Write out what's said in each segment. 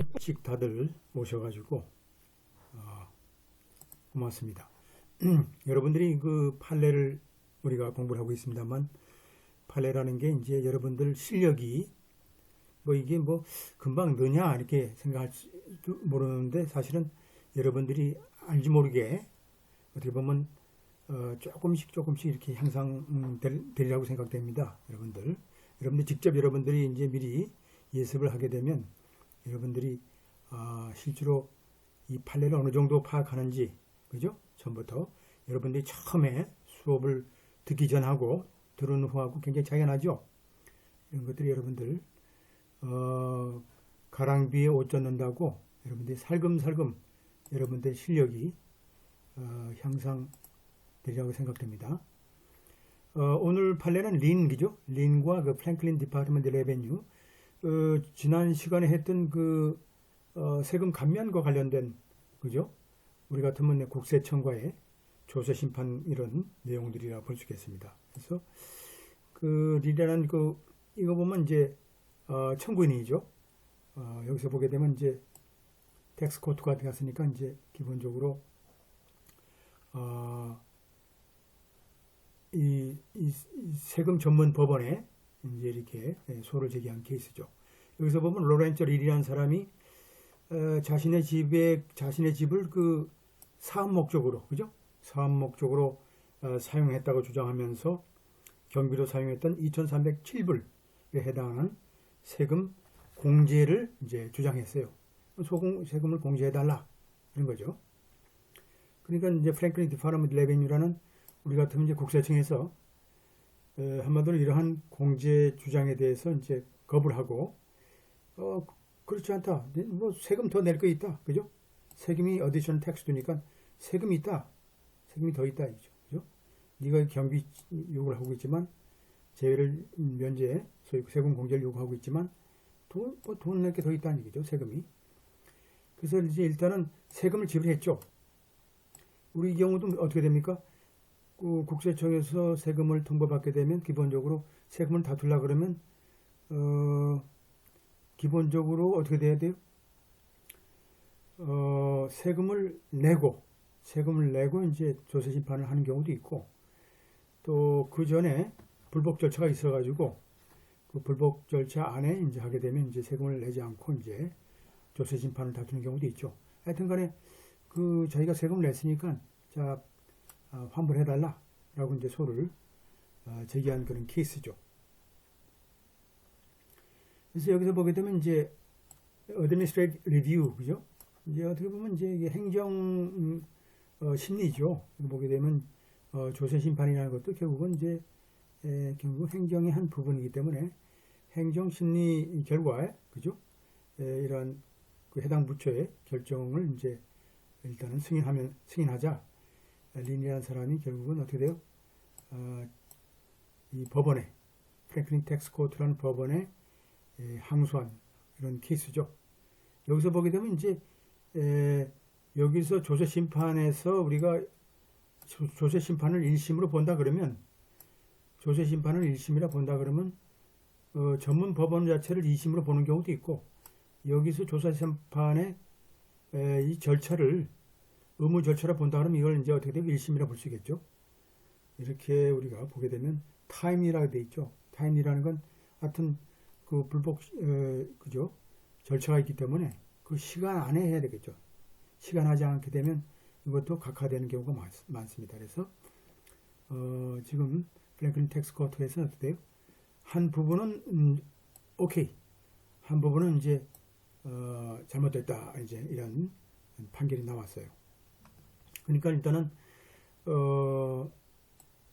일찍 다들 오셔가지고 고맙습니다. 여러분들이 그 판례를 우리가 공부를 하고 있습니다만, 판례라는 게 이제 여러분들 실력이 뭐 이게 뭐 금방 느냐 이렇게 생각할지 모르는데, 사실은 여러분들이 알지 모르게 어떻게 보면 조금씩 이렇게 향상되리라고 생각됩니다. 여러분들 직접 여러분들이 이제 미리 예습을 하게 되면 여러분들이 실제로 이 판례를 어느 정도 파악하는지, 그죠? 처음부터 여러분들이 처음에 수업을 듣기 전하고 들은 후하고 굉장히 차이가 나죠. 이런 것들이 여러분들 가랑비에 옷 젖는다고 여러분들이 살금살금 여러분들의 실력이 향상되리라고 생각됩니다. 오늘 판례는 린이죠. 린과 그 프랭클린 디파트먼트 레베뉴, 지난 시간에 했던 그 세금 감면과 관련된, 그죠? 우리 같으면 국세청과의 조세 심판 이런 내용들이라 볼 수 있겠습니다. 그래서 그 린이라는 이거 보면 이제 청구인이죠. 여기서 보게 되면 이제 텍스 코트가 되었으니까 이제 기본적으로 이 세금 전문 법원에 이제 이렇게 소를 제기한 케이스죠. 여기서 보면 로렌조 릴이라는 사람이 자신의 집을 그 사업 목적으로, 그죠? 사업 목적으로 사용했다고 주장하면서 경비로 사용했던 2,307불에 해당하는 세금 공제를 이제 주장했어요. 세금을 공제해달라 이런 거죠. 그러니까 이제 프랭클린 디파트먼트 레베뉴라는, 우리 같으면 이제 국세청에서 한마디로 이러한 공제 주장에 대해서 이제 거부를 하고, 그렇지 않다. 뭐 세금 더 낼 거 있다. 그죠? 세금이 어디셔널 텍스도니까 세금이 있다. 세금이 더 있다. 그죠? 네가 경비 요구를 하고 있지만, 제외를 면제, 소위 세금 공제를 요구하고 있지만, 돈 낼 게 더 있다는 얘기죠. 세금이. 그래서 이제 일단은 세금을 지불했죠. 우리 경우도 어떻게 됩니까? 국세청에서 세금을 통보받게 되면 기본적으로 세금을 다투려 그러면 기본적으로 어떻게 돼야 돼요? 세금을 내고 이제 조세 심판을 하는 경우도 있고, 또 그 전에 불복 절차가 있어가지고 그 불복 절차 안에 이제 하게 되면 이제 세금을 내지 않고 이제 조세 심판을 다투는 경우도 있죠. 하여튼간에 자기가 세금을 냈으니까 자 환불해달라 라고 이제 소를 제기한 그런 케이스죠. 그래서 여기서 보게 되면 이제 administrative review, 그죠? 이제 어떻게 보면 이제 이게 행정 심리죠. 보게 되면 조세 심판이라는 것도 결국은 이제 결국 행정의 한 부분이기 때문에 행정 심리 결과에, 그죠? 이러한 그 해당 부처의 결정을 이제 일단은 승인하자. 린이라는 사람이 결국은 어떻게 돼요? 이 법원에, 프랭클린 텍스 코트라는 법원에 항소한 이런 케이스죠. 여기서 보게 되면 이제 여기서 조세 심판에서 우리가 조세 심판을 1심으로 본다 그러면, 조세 심판을 1심이라 본다 그러면 전문 법원 자체를 2심으로 보는 경우도 있고, 여기서 조세 심판의 이 절차를 의무 절차라 본다 그러면 이걸 이제 어떻게 되면 1심이라 볼 수 있겠죠. 이렇게 우리가 보게 되면 타임이라고 되어 있죠. 타임이라는 건 하여튼 그 불복 그죠? 절차가 있기 때문에 그 시간 안에 해야 되겠죠. 시간 하지 않게 되면 이것도 각하되는 경우가 많습니다. 그래서 지금 프랭클린 텍스 코트에서는 어떻게 돼요? 한 부분은 오케이, 한 부분은 이제 잘못됐다, 이제 이런 판결이 나왔어요. 그러니까 일단은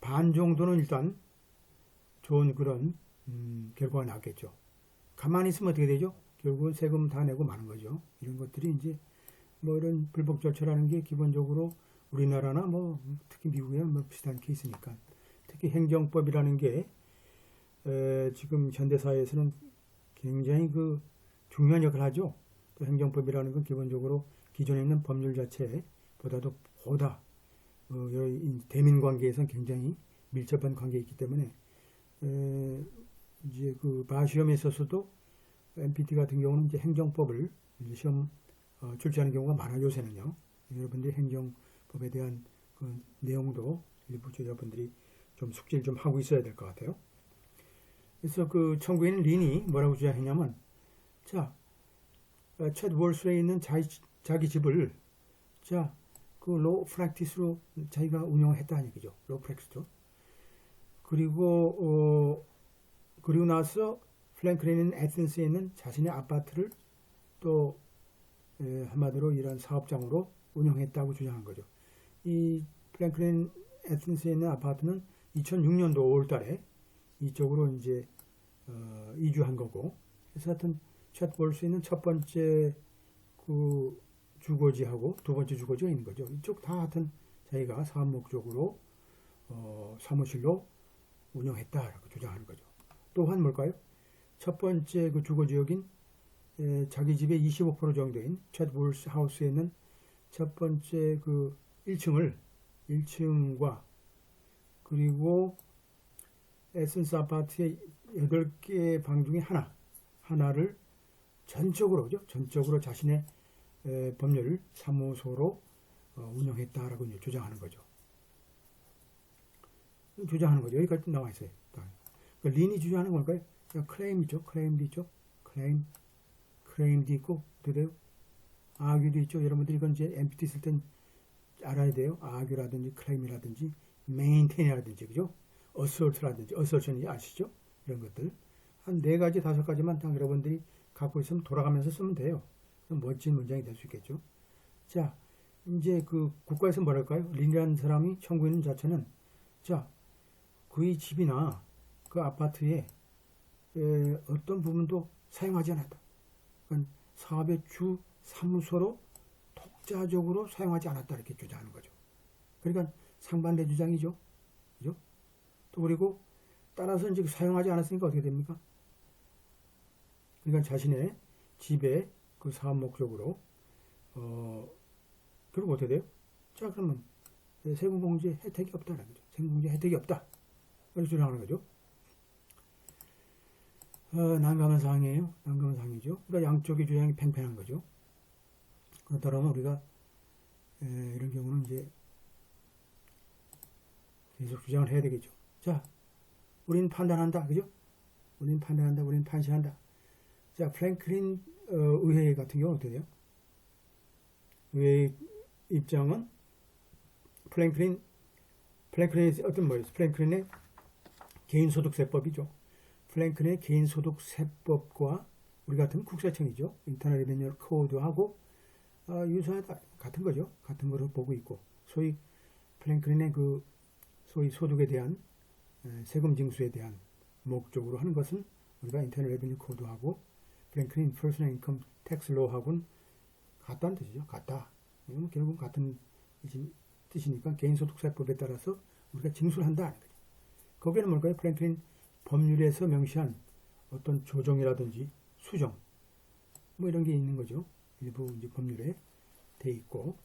반 정도는 일단 좋은 그런 결과가 나왔겠죠. 가만히 있으면 어떻게 되죠? 결국은 세금 다 내고 마는 거죠. 이런 것들이 이제 뭐 이런 불복 절차라는 게 기본적으로 우리나라나 뭐 특히 미국이나 뭐 비슷한 케이스니까, 특히 행정법이라는 게 지금 현대사회에서는 굉장히 그 중요한 역할을 하죠. 또 행정법이라는 건 기본적으로 기존에 있는 법률 자체보다도 보다 대민 관계에서는 굉장히 밀접한 관계에 있기 때문에 이제 그 바시험에 있어서도 MPT 같은 경우는 이제 행정법을 시험 출제하는 경우가 많아요. 요새는요. 여러분들이 행정법에 대한 그 내용도 일부 여러분들이 좀 숙지를 좀 하고 있어야 될 것 같아요. 그래서 그 청구인은 린이 뭐라고 주장했냐면, 자, 챗 월스에 있는 자기 집을, 자, 그 로 프랙티스로 자기가 운영했다는 얘기죠. 로 프랙티스로. 그리고 나서 플랭클린은 에센스에 있는 자신의 아파트를 또 한마디로 이런 사업장으로 운영했다고 주장한 거죠. 이 플랭클린 에센스에 있는 아파트는 2006년도 5월 달에 이쪽으로 이제 이주한 거고, 그래서 하여튼 챗 월스에 있는 첫 번째 그 주거지하고 두 번째 주거지가 있는 거죠. 이쪽 다 하여튼 자기가 사업 목적으로 사무실로 운영했다라고 주장하는 거죠. 또한 뭘까요? 첫 번째 그 주거지역인 자기 집의 25% 정도인 챗 월스 하우스에 있는 첫 번째 그 1층과 그리고 에센스 아파트의 8개 방 중에 하나를 전적으로 자신의 법률 사무소로 운영했다라고 이제 주장하는 거죠. 여기까지 나와 있어요. 그러니까 린이 주장하는 걸까요? 클레임이죠. 클레임도 있죠. 클레임도 있고, 어때요? 아규도 있죠. 여러분들이 이건 이제 MPT 쓸 땐 알아야 돼요. 아규라든지 클레임이라든지 메인테인이라든지, 그죠? 어설트라든지, 어설션이 아시죠? 이런 것들. 한 4가지, 5가지만 딱 여러분들이 갖고 있으면 돌아가면서 쓰면 돼요. 그럼 멋진 문장이 될 수 있겠죠. 자, 이제 그 국가에서 뭐랄까요? 린이라는 사람이 청구인은 자체는, 자, 그의 집이나 그 아파트에 어떤 부분도 사용하지 않았다. 그러니까 사업의 주 사무소로 독자적으로 사용하지 않았다. 이렇게 주장하는 거죠. 그러니까 상반대 주장이죠. 그죠? 또 그리고 따라서 이제 사용하지 않았으니까 어떻게 됩니까? 그러니까 자신의 집에 그 사업 목적으로 그리고 어떻게 돼요? 자, 그러면 세금공제 혜택이 없다는 거죠. 세금공제 혜택이 없다. 이렇게 주장하는 거죠. 난감한 상황이에요. 난감한 상황이죠. 그러니까 양쪽의 주장이 팽팽한 거죠. 그렇다면 우리가 이런 경우는 이제 계속 주장을 해야 되겠죠. 자, 우리는 판단한다. 그죠? 우리는 판단한다. 우리는 판시한다. 자, 프랭클린 의회 같은 경우는 어떻게 돼요? 의회의 입장은 플랭클린의 어떤 뭐예요? 플랭클린의 개인소득세법이죠. 플랭클린의 개인소득세법과 우리 같은 국세청이죠. 인터널 레베뉴 코드하고 유사하다. 같은 거죠. 같은 거로 보고 있고, 소위 플랭클린의 그 소위 소득에 대한 세금 징수에 대한 목적으로 하는 것은 우리가 인터널 레베뉴 코드하고 플랭클린 퍼스널 인컴 텍스 로우하고는 같다는 뜻이죠. 같다. 이건 결국 같은 뜻이니까 개인소득세법에 따라서 우리가 징수를 한다. 거기에는 뭘까요? 플랭클린 법률에서 명시한 어떤 조정이라든지 수정 뭐 이런 게 있는 거죠. 일부 이제 법률에 돼 있고,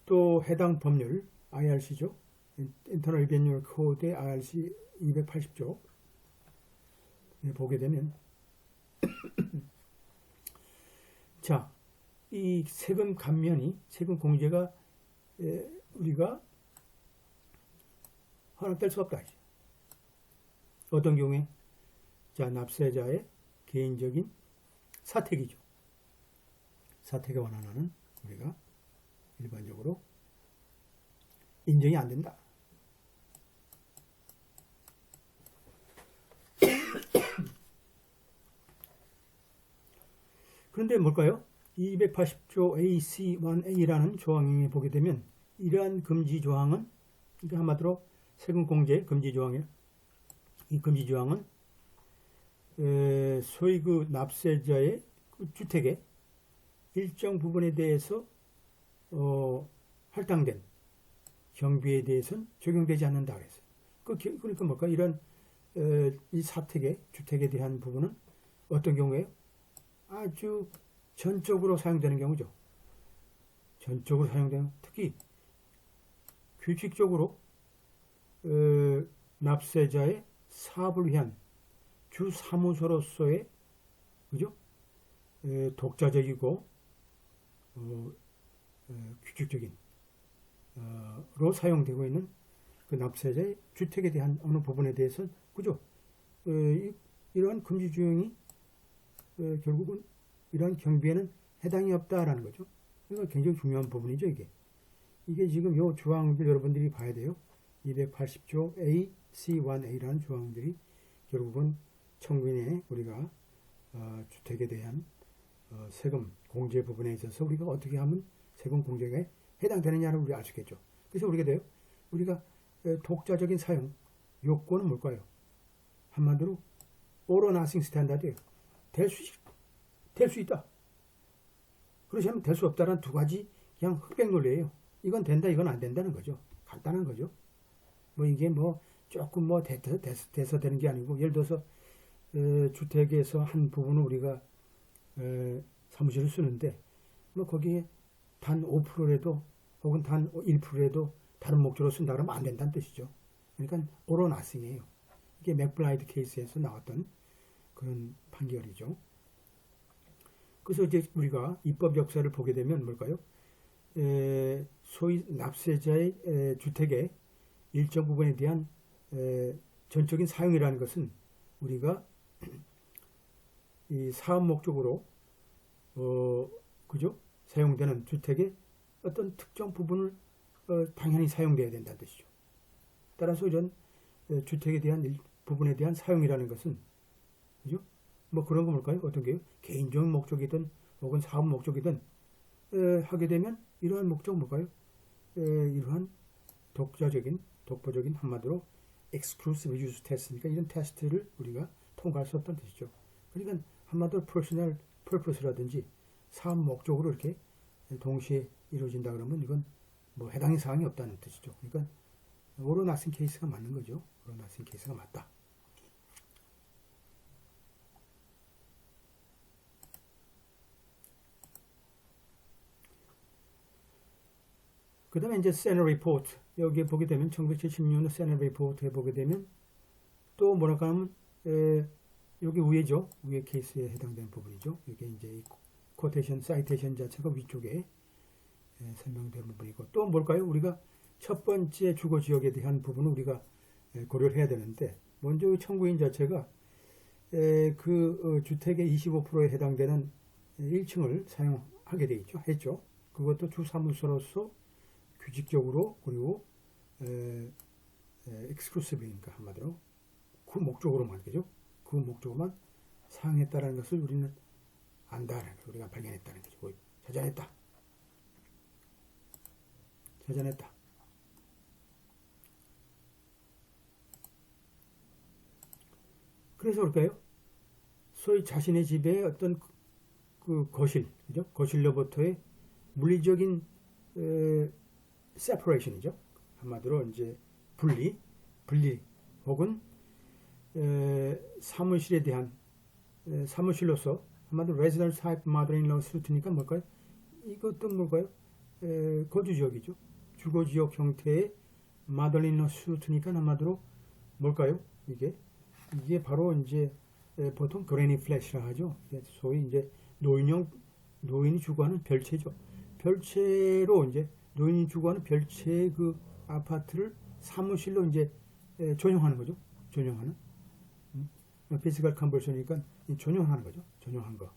또 해당 법률 IRC죠. 인터널 레베뉴 코드의 IRC 280조 보게 되면 자, 이 세금 감면이 세금 공제가 우리가 허락될 수 없다. 어떤 경우에 자, 납세자의 개인적인 사택이죠. 사택에 관한 우리가 일반적으로 인정이 안 된다. 그런데 뭘까요? 280조 AC1A라는 조항에 보게 되면 이러한 금지 조항은, 그러니까 한마디로 세금 공제 금지 조항이에요. 이 금지 조항은 소위 그 납세자의 그 주택의 일정 부분에 대해서 할당된 경비에 대해서는 적용되지 않는다 그랬어요. 그러니까 뭘까? 이런 이 사택의 주택에 대한 부분은 어떤 경우에요? 아주 전적으로 사용되는 경우죠. 전적으로 사용되는, 특히 규칙적으로 납세자의 사업을 위한 주 사무소로서의, 그죠? 독자적이고 규칙적인 로 사용되고 있는 그 납세자의 주택에 대한 어느 부분에 대해서 그죠? 이러한 금지 조항이 결국은 이러한 경비에는 해당이 없다라는 거죠. 이거 굉장히 중요한 부분이죠, 이게 지금 요 조항들 여러분들이 봐야 돼요. 280조 A, C1A라는 조항들이 결국은 청구인의 우리가 주택에 대한 세금 공제 부분에 있어서 우리가 어떻게 하면 세금 공제에 해당되느냐를 우리가 알 수 있겠죠. 그래서 우리가 돼요. 우리가 독자적인 사용 요건은 뭘까요? 한마디로 all or nothing 스탠다드예요. 될 수 있다. 그렇지 않으면 될 수 없다라는 두 가지 그냥 흑백 논리예요. 이건 된다, 이건 안 된다는 거죠. 간단한 거죠. 뭐 이게 뭐 조금 뭐 돼서 되는 게 아니고, 예를 들어서 주택에서 한 부분을 우리가 사무실을 쓰는데 뭐 거기에 단 5%라도 혹은 단 1%라도 다른 목적으로 쓴다 그러면 안 된다는 뜻이죠. 그러니까 all or nothing이에요. 이게 맥블라이드 케이스에서 나왔던 그런 판결이죠. 그래서 이제 우리가 입법 역사를 보게 되면 뭘까요? 소위 납세자의 주택의 일정 부분에 대한 전적인 사용이라는 것은 우리가 이 사업 목적으로 그죠? 사용되는 주택의 어떤 특정 부분을 당연히 사용돼야 된다는 뜻이죠. 따라서 이런 주택에 대한 부분에 대한 사용이라는 것은 그죠? 뭐 그런 거 뭘까요? 어떤 게요? 개인적인 목적이든 혹은 사업 목적이든 하게 되면 이러한 목적 뭘까요? 이러한 독보적인 한마디로 exclusive use test니까 이런 테스트를 우리가 통과할 수 없다는 뜻이죠. 그러니까 한마디로 personal purpose라든지 사업 목적으로 이렇게 동시에 이루어진다 그러면 이건 뭐 해당의 사항이 없다는 뜻이죠. 그러니까 all or nothing 케이스가 맞는 거죠. all or nothing 케이스가 맞다. 그 다음에 이제 세너 리포트 여기에 보게 되면 1976년 세너 리포트에 보게 되면 또 뭐랄까 하면 여기 위에죠. 위에 케이스에 해당되는 부분이죠. 이게 이제 이 코테이션, 사이테이션 자체가 위쪽에 설명되는 부분이고 또 뭘까요? 우리가 첫 번째 주거 지역에 대한 부분을 우리가 고려를 해야 되는데 먼저 청구인 자체가 그 주택의 25%에 해당되는 1층을 사용하게 돼 있죠. 했죠. 그것도 주사무소로서 규칙적으로 그리고 exclusive니까 한마디로 그 목적으로만 그죠? 그 목적으로만 사용했다는 것을 우리는 안다라는 걸 우리가 발견했다는 거죠. 찾아냈다. 그래서 그럴까요? 소위 자신의 집에 어떤 그 거실, 그죠? 거실로부터의 물리적인 separation이죠. 한마디로 이제 분리 혹은 사무실에 대한 사무실로서 한마디로 residence type mother-in-law suite니까 뭘까요? 이것도 뭘까요? 거주지역이죠. 주거지역 형태의 mother-in-law suite니까 한마디로 뭘까요? 이게 바로 이제 보통 그레니 플랫이라 하죠. 소위 이제 노인이 주거하는 별채죠. 별채로 이제 노인이 주거하는 별채의 그 아파트를 사무실로 이제 전용하는 거죠. 전용하는. 피지컬 컨버션이니까 전용하는 거죠. 전용한 거.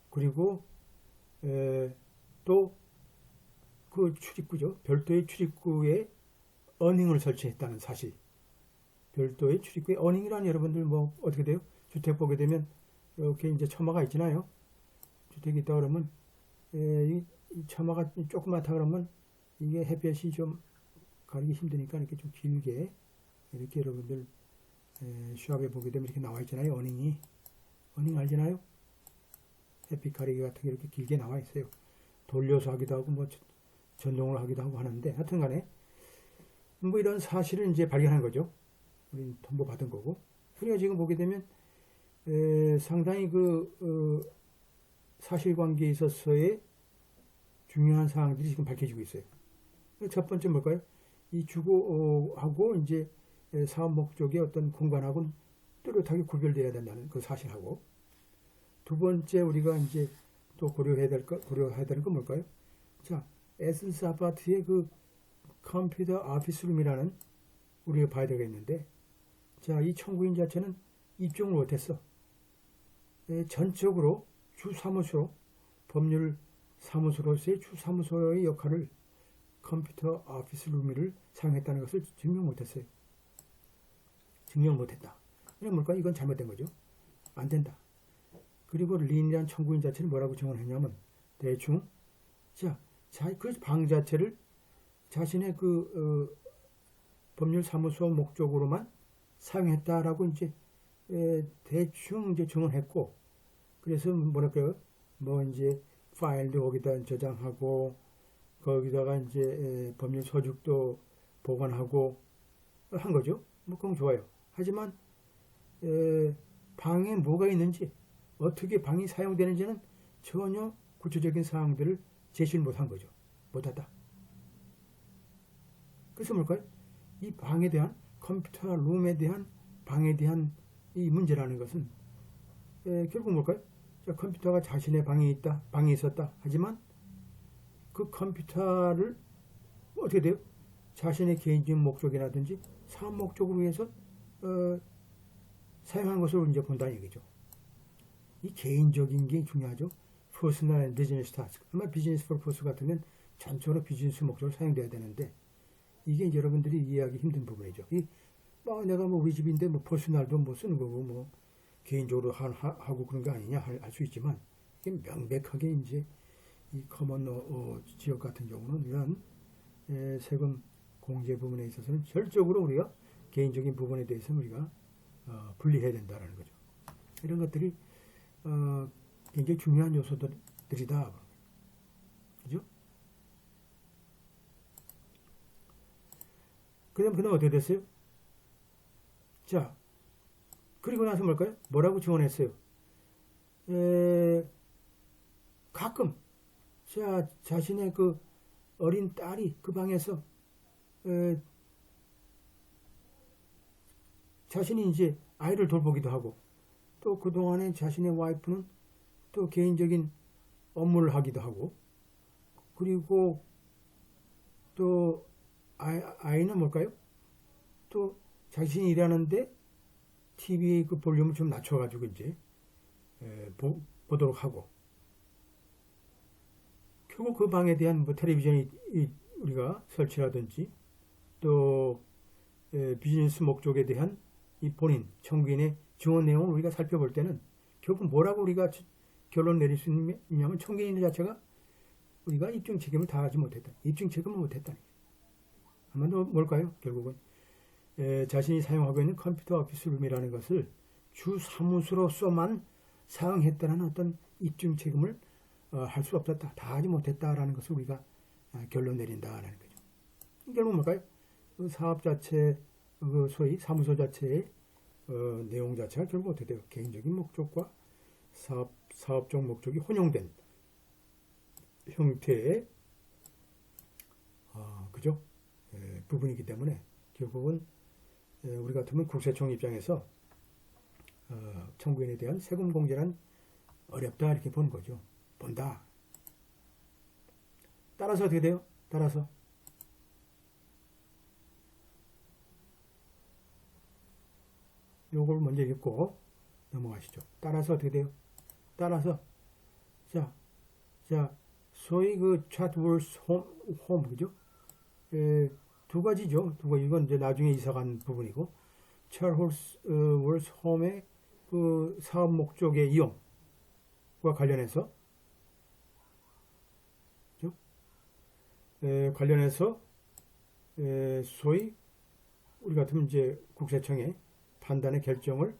그리고 또 그 출입구죠. 별도의 출입구에 어닝을 설치했다는 사실. 별도의 출입구에 어닝이라는 여러분들 뭐 어떻게 돼요? 주택 보게 되면 이렇게 이제 처마가 있잖아요. 주택이 있다 그러면 이 처마가 조그맣다 그러면 이게 햇볕이 좀 가리기 힘드니까 이렇게 좀 길게 이렇게 여러분들 시합에 보게 되면 이렇게 나와 있잖아요. 어닝 알잖아요. 햇빛 가리기 같은 게 이렇게 길게 나와 있어요. 돌려서 하기도 하고 뭐 전동으로 하기도 하고 하는데 하여튼간에 뭐 이런 사실을 이제 발견한 거죠. 우리는 통보 받은 거고. 우리가 지금 보게 되면 상당히 그 사실관계에 있어서의 중요한 사항들이 지금 밝혀지고 있어요. 첫 번째 뭘까요? 이 주거하고 이제 사업 목적의 어떤 공간하고는 뚜렷하게 구별되어야 된다는 그 사실하고, 두 번째 우리가 이제 또 고려해야 될 건 뭘까요? 자, 에센스 아파트의 그 컴퓨터 오피스룸이라는 우리가 봐야 되겠는데, 자, 이 청구인 자체는 입증을 못했어. 전적으로 주사무소, 법률 사무소로서의 주사무소의 역할을 컴퓨터 오피스룸을 사용했다는 것을 증명 못했어요. 증명 못했다. 그럼 뭘까? 이건 잘못된 거죠. 안 된다. 그리고 린이라는 청구인 자체를 뭐라고 증언했냐면 대충 그 방 자체를 자신의 법률 사무소 목적으로만 사용했다라고 이제 대충 이제 증언했고, 그래서 뭐랄까요? 뭐 이제 파일도 거기다 저장하고 거기다가 이제 법률 서적도 보관하고 한 거죠. 뭐 그건 좋아요. 하지만 방에 뭐가 있는지, 어떻게 방이 사용되는지는 전혀 구체적인 사항들을 제시를 못한 거죠. 못했다. 그래서 뭘까요? 이 방에 대한, 컴퓨터 룸에 대한 방에 대한 이 문제라는 것은 결국 뭘까요? 컴퓨터가 자신의 방에 있었다. 하지만 그 컴퓨터를 어떻게 돼요? 자신의 개인적인 목적이라든지 사업 목적으로 위해서 사용한 것으로 이제 본다는 얘기죠. 이 개인적인 게 중요하죠. 퍼스널 비즈니스 타스크. 아마 비즈니스 퍼포스 같으면 전적으로 비즈니스 목적으로 사용돼야 되는데, 이게 이제 여러분들이 이해하기 힘든 부분이죠. 내가 뭐 우리 집인데 뭐 퍼스널도 뭐 쓰는 거고 뭐 개인적으로 하고 그런 거 아니냐 할 수 있지만, 이게 명백하게 이제 이 커먼 지역 같은 경우는 이런 세금 공제 부분에 있어서는 절적으로 우리가 개인적인 부분에 대해서 우리가 분리해야 된다라는 거죠. 이런 것들이 굉장히 중요한 요소들이다. 그죠? 그다음 어떻게 됐어요? 자, 그리고 나서 뭘까요? 뭐라고 증언했어요? 가끔 자신의 그 어린 딸이 그 방에서 자신이 이제 아이를 돌보기도 하고, 또 그동안에 자신의 와이프는 또 개인적인 업무를 하기도 하고, 그리고 또 아이는 뭘까요? 또 자신이 일하는데 TV 그 볼륨을 좀 낮춰가지고 이제 보도록 하고, 결국 그 방에 대한 뭐 텔레비전이 우리가 설치라든지 또 비즈니스 목적에 대한 이 본인 청구인의 증언 내용을 우리가 살펴볼 때는 결국 뭐라고 우리가 결론 내릴 수 있냐면, 청구인 자체가 우리가 입증 책임을 다하지 못했다. 입증 책임을 못했다는 거예요. 아마도 뭘까요? 결국은 자신이 사용하고 있는 컴퓨터 오피스룸이라는 것을 주 사무소로서만 사용했다는 어떤 입증 책임을 할 수 없었다. 다 하지 못했다라는 것을 우리가 결론 내린다라는 거죠. 결국 뭘까요? 그 사업 자체, 그 소위 사무소 자체의 내용 자체가 결국 어떻게 돼요? 개인적인 목적과 사업적 목적이 혼용된 형태의 그죠? 부분이기 때문에 결국은 우리 같으면 국세청 입장에서 청구인에 대한 세금 공제는 어렵다 이렇게 보는 거죠. 본다. 따라서 어떻게 돼요? 따라서 요걸 먼저 읽고 넘어가시죠. 따라서 어떻게 돼요? 따라서 자 소위 그 차트월스 홈 그죠? 두 가지죠. 두 가지. 이건 이제 나중에 이사간 부분이고, 차트월스 홈의 그 사업 목적의 이용과 관련해서 그죠? 관련해서 소위 우리 같으면 이제 국세청의 판단의 결정을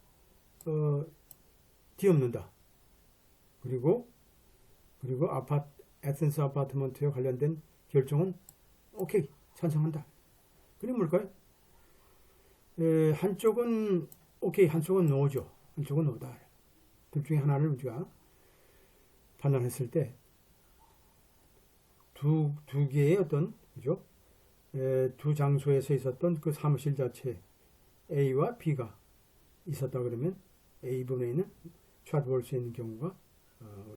뒤엎는다. 그리고 에센스 아파트먼트와 관련된 결정은 오케이 찬성한다. 그럼 뭘까요? 한쪽은 오케이, 한쪽은 노죠. 한쪽은 노다. 둘 중에 하나를 우리가 판단했을 때 두 개의 어떤 그죠? 두 장소에서 있었던 그 사무실 자체 A와 B가 있었다 그러면 A 부분에 있는 찾아볼 수 있는 경우가